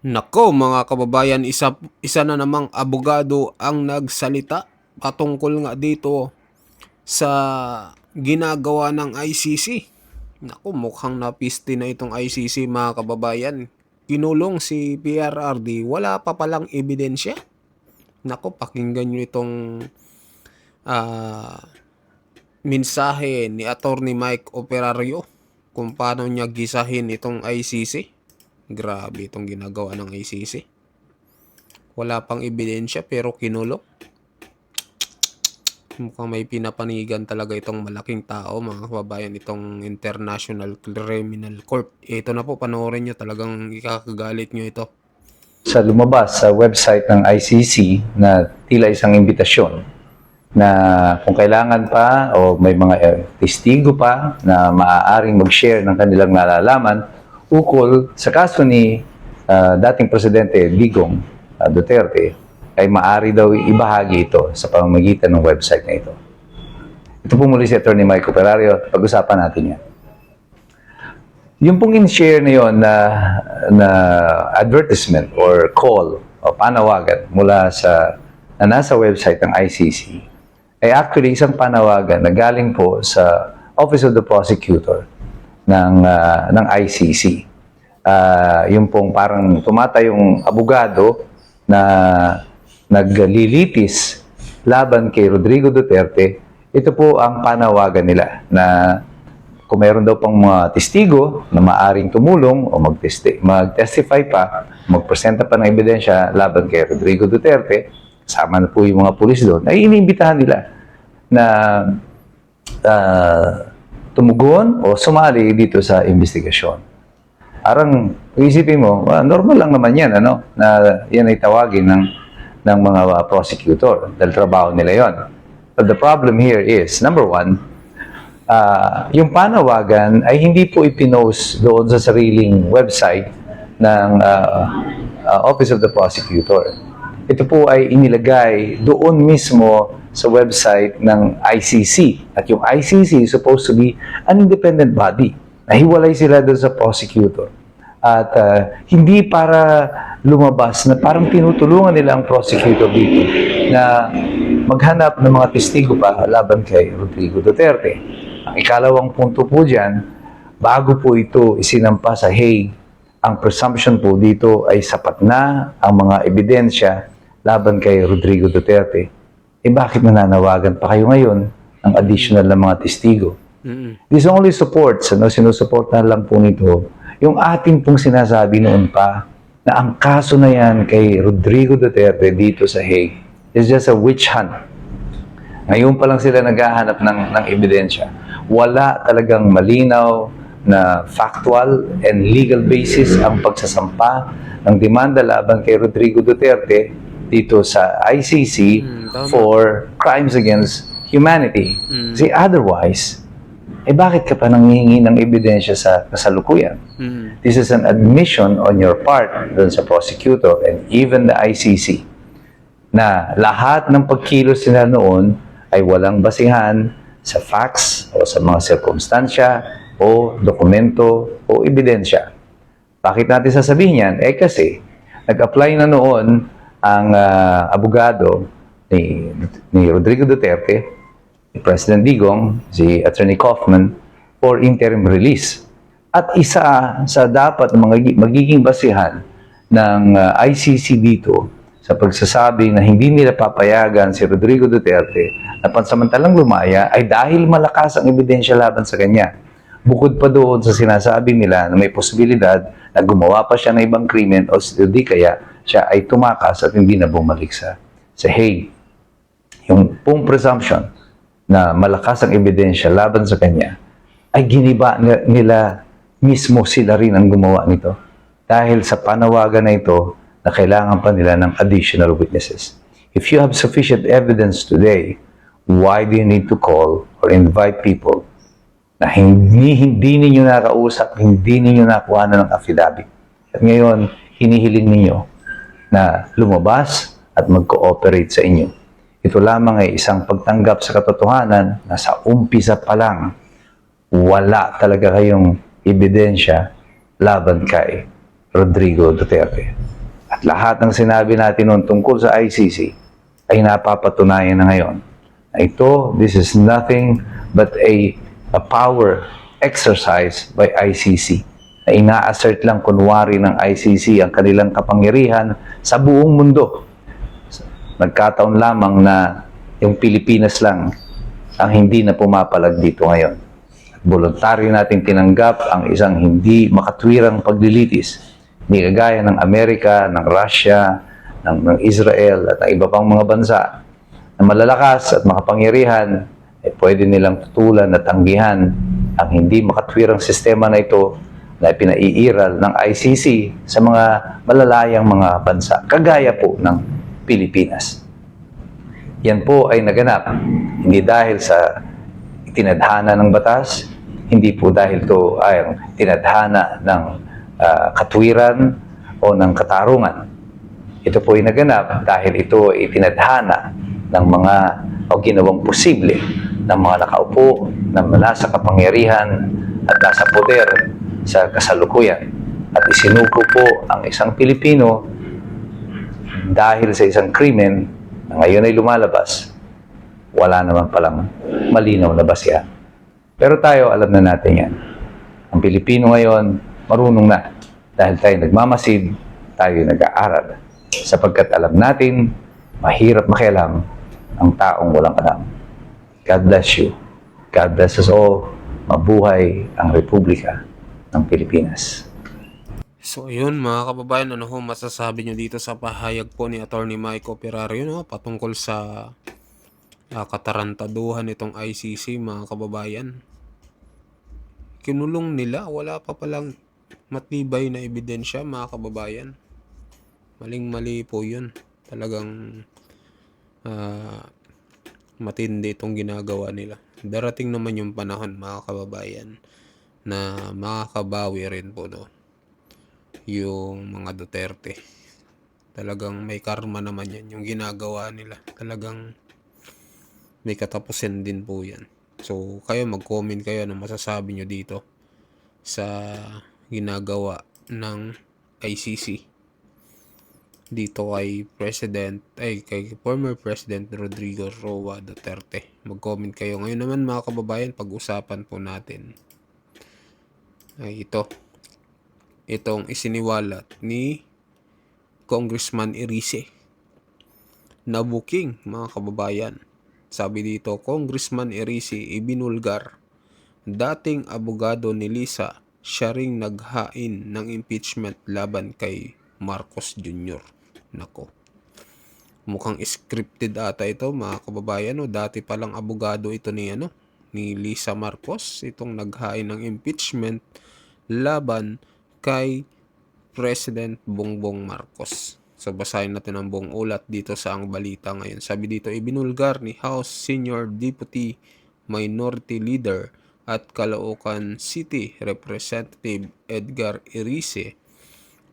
Nako mga kababayan, isa na namang abogado ang nagsalita patungkol nga dito sa ginagawa ng ICC. Nako, mukhang napiste na itong ICC mga kababayan. Kinulong si PRRD, wala pa palang ebidensya. Nako, pakinggan nyo itong ah, mensahe ni Attorney Mike Operario kung paano niya gisahin itong ICC. Grabe itong ginagawa ng ICC. Wala pang ebidensya pero kinulong. Mukhang may pinapanigan talaga itong malaking tao mga kababayan, itong International Criminal Court. Ito na po, panoorin nyo, talagang ikakagalit nyo ito. Sa lumabas sa website ng ICC na tila isang imbitasyon na kung kailangan pa o may mga testigo pa na maaaring mag-share ng kanilang nalalaman ukol sa kaso ni dating Presidente Digong Duterte, ay maaari daw ibahagi ito sa pamamagitan ng website na ito. Ito po muli si Attorney Mike Operario. Pag-usapan natin yan. Yung pong in-share na yun na advertisement or call o panawagan mula na nasa website ng ICC ay actually isang panawagan na galing po sa Office of the Prosecutor ng ICC. Yung pong parang tumatayong abogado na naglilitis laban kay Rodrigo Duterte. Ito po ang panawagan nila na kung meron daw pang mga testigo na maaring tumulong o mag-testify pa, magpresenta pa ng ebidensya laban kay Rodrigo Duterte, kasama na po yung mga pulis doon, ay iniimbitahan nila na tumugon o sumali dito sa investigasyon. Parang isipin mo, normal lang naman yan, ano? Na yan ay tawagin ng mga prosecutor dahil trabaho nila yon. But the problem here is, number one, yung panawagan ay hindi po ipinost doon sa sariling website ng Office of the Prosecutor. Ito po ay inilagay doon mismo sa website ng ICC. At yung ICC is supposed to be an independent body. Nahiwalay sila doon sa prosecutor. At hindi para lumabas na parang tinutulungan nila ang prosecutor dito na maghanap ng mga testigo pa laban kay Rodrigo Duterte. Ang ikalawang punto po dyan, bago po ito isinampa sa Hague, ang presumption po dito ay sapat na ang mga ebidensya laban kay Rodrigo Duterte. Bakit nananawagan pa kayo ngayon ng additional na mga testigo? This only supports, sinusuportahan lang po nito, yung ating pong sinasabi noon pa na ang kaso na yan kay Rodrigo Duterte dito sa Hague is just a witch hunt. Ngayon pa lang sila naghahanap ng ebidensya. Wala talagang malinaw na factual and legal basis ang pagsasampa ng demanda laban kay Rodrigo Duterte dito sa ICC for crimes against humanity. Kasi otherwise, bakit ka pa nanghihingi ng ebidensya sa kasalukuyan? This is an admission on your part dun sa prosecutor and even the ICC na lahat ng pagkilos nila noon ay walang basihan sa facts o sa mga sirkumstansya o dokumento o ebidensya. Bakit natin sasabihin yan? Kasi nag-apply na noon ang abogado ni Rodrigo Duterte, President Digong, si Attorney Kaufman, for interim release. At isa sa dapat magiging basihan ng ICC dito sa pagsasabi na hindi nila papayagan si Rodrigo Duterte na pansamantalang lumaya ay dahil malakas ang ebidensya laban sa kanya. Bukod pa doon sa sinasabi nila na may posibilidad na gumawa pa siya ng ibang krimen o di kaya siya ay tumakas at hindi na bumalik sa Hague. Yung pong presumption na malakas ang ebidensya laban sa kanya, ay giniba nila mismo, sila rin ang gumawa nito. Dahil sa panawagan na ito, na kailangan pa nila ng additional witnesses. If you have sufficient evidence today, why do you need to call or invite people na hindi ninyo nakausap, hindi ninyo nakuha na ng affidavit? At ngayon, hinihiling ninyo na lumabas at mag-cooperate sa inyo. Ito lamang ay isang pagtanggap sa katotohanan na sa umpisa pa lang, wala talaga kayong ebidensya laban kay Rodrigo Duterte. At lahat ng sinabi natin noon tungkol sa ICC ay napapatunayan na ngayon. This is nothing but a power exercise by ICC na ina-assert lang kunwari ng ICC ang kanilang kapangyarihan sa buong mundo. Nagkataon lamang na yung Pilipinas lang ang hindi na pumapalag dito ngayon. At voluntaryo natin tinanggap ang isang hindi makatwirang paglilitis. Hindi kagaya ng Amerika, ng Russia, ng Israel at ng iba pang mga bansa na malalakas at makapangyarihan, pwede nilang tutulan at tanggihan ang hindi makatwirang sistema na ito na pinaiiral ng ICC sa mga malalayang mga bansa, kagaya po ng Pilipinas. Yan po ay naganap hindi dahil sa tinadhana ng batas, hindi po dahil ito ay tinadhana ng katwiran o ng katarungan. Ito po ay naganap dahil ito ay tinadhana ng mga o ginawang posible ng mga nakaupo na nasa kapangyarihan at nasa poder sa kasalukuyan. At isinuko po ang isang Pilipino dahil sa isang krimen na ngayon ay lumalabas. Wala naman palang malinaw na basya. Pero tayo, alam na natin yan. Ang Pilipino ngayon, marunong na. Dahil tayo nagmamasid, tayo nag-aaral. Sapagkat alam natin, mahirap makialam ang taong walang alam. God bless you. God bless us all. Mabuhay ang Republika ng Pilipinas. So ayun mga kababayan, ano ho masasabi nyo dito sa pahayag po ni Attorney Mike Operario, no? Patungkol sa katarantaduhan itong ICC, mga kababayan. Kinulong nila, wala pa palang matibay na ebidensya, mga kababayan. Maling-mali po yun. Talagang matindi itong ginagawa nila. Darating naman yung panahon, mga kababayan, na makakabawi rin po, no? Yung mga Duterte. Talagang may karma naman yan. Yung ginagawa nila. Talagang may katapusin din po yan. So, kayo mag-comment kayo ano masasabi nyo dito sa ginagawa ng ICC dito kay former President Rodrigo Roa Duterte. Mag-comment kayo. Ngayon naman mga kababayan, pag-usapan po natin ay itong isiniwalat ni Congressman Erice na booking, mga kababayan. Sabi dito, Congressman Erice ibinulgar. Dating abogado ni Lisa, siya ring naghain ng impeachment laban kay Marcos Jr. Nako. Mukhang scripted ata ito, mga kababayan. No? Dati palang abogado ito ni Lisa Marcos, itong naghain ng impeachment laban kay President Bongbong Marcos. So basahin natin ang buong ulat dito sa ang balita ngayon. Sabi dito, ibinulgar ni House Senior Deputy Minority Leader at Caloocan City Representative Edgar Erice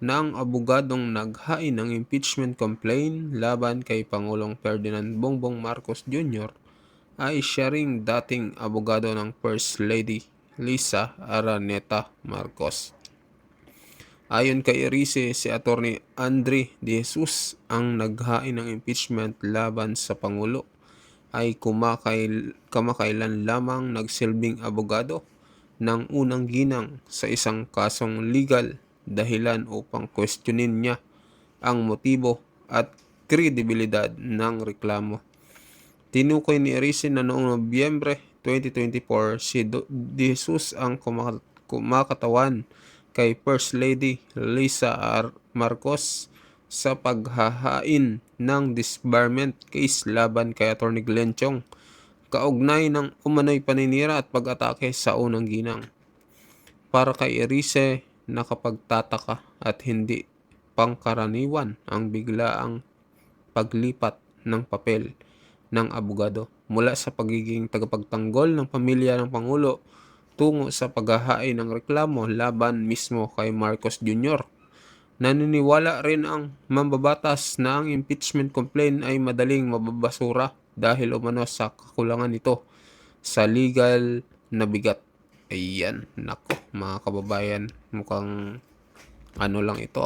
na ang abogadong naghain ng impeachment complaint laban kay Pangulong Ferdinand Bongbong Marcos Jr. ay siya ring dating abogado ng First Lady Lisa Araneta Marcos. Ayon kay Erice, si Atty. Andre De Jesus ang naghain ng impeachment laban sa Pangulo ay kamakailan lamang nagsilbing abogado ng unang ginang sa isang kasong legal dahilan upang questionin niya ang motibo at kredibilidad ng reklamo. Tinukoy ni Erice na noong Nobyembre 2024 si De Jesus ang kumakatawan kay First Lady Lisa Marcos sa paghahain ng disbarment case laban kay Atty. Glenn Chong kaugnay ng umano'y paninira at pag-atake sa unang ginang. Para kay Erice, nakapagtataka at hindi pangkaraniwan ang biglaang paglipat ng papel ng abogado mula sa pagiging tagapagtanggol ng pamilya ng Pangulo tungo sa paghahain ng reklamo laban mismo kay Marcos Jr. Naniniwala rin ang mambabatas na ang impeachment complaint ay madaling mababasura dahil umano sa kakulangan nito sa legal na bigat. Ayan, nako mga kababayan, mukhang lang ito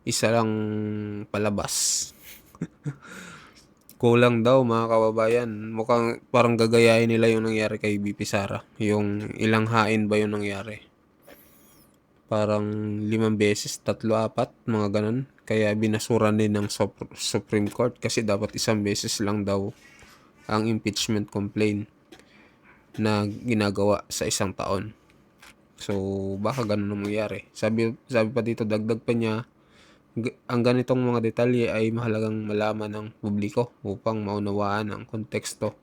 isa lang palabas. Kulang daw mga kababayan. Mukhang parang gagayahin nila yung nangyari kay BP Sara. Yung ilang hain ba yung nangyari? Parang 5 beses, 3, 4, mga ganun. Kaya binasuran din ng Supreme Court kasi dapat 1 beses lang daw ang impeachment complaint na ginagawa sa 1 taon. So, baka ganun ang mangyari. Sabi pa dito, dagdag pa niya, ang ganitong mga detalye ay mahalagang malaman ng publiko upang maunawaan ang konteksto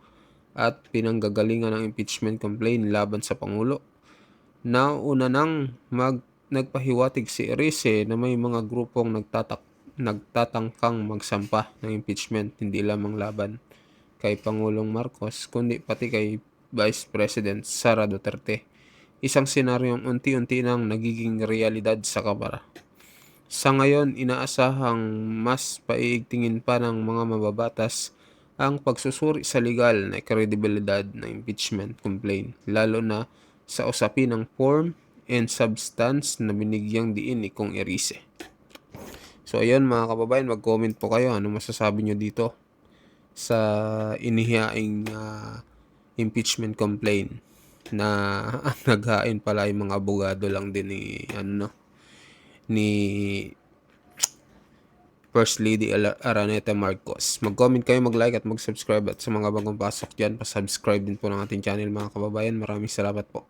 at pinanggagalingan ng impeachment complaint laban sa Pangulo. Nauna nang nagpahiwatig si Erice na may mga grupong nagtatangkang magsampa ng impeachment hindi lamang laban kay Pangulong Marcos kundi pati kay Vice President Sara Duterte. Isang senaryong unti-unti nang nagiging realidad sa Kamara. Sa ngayon, inaasahang mas paiigtingin pa ng mga mababatas ang pagsusuri sa legal na kredibilidad ng impeachment complaint, lalo na sa usapin ng form and substance na binigyang diin ni Kong Erice. So ayun mga kababayan, mag-comment po kayo ano masasabi nyo dito sa inihaing impeachment complaint na ang naghain pala ay mga abogado lang din ni First Lady Araneta Marcos. Mag-comment kayo, mag-like at mag-subscribe, at sa mga bagong pasok dyan, pa-subscribe din po ng ating channel mga kababayan. Maraming salamat po.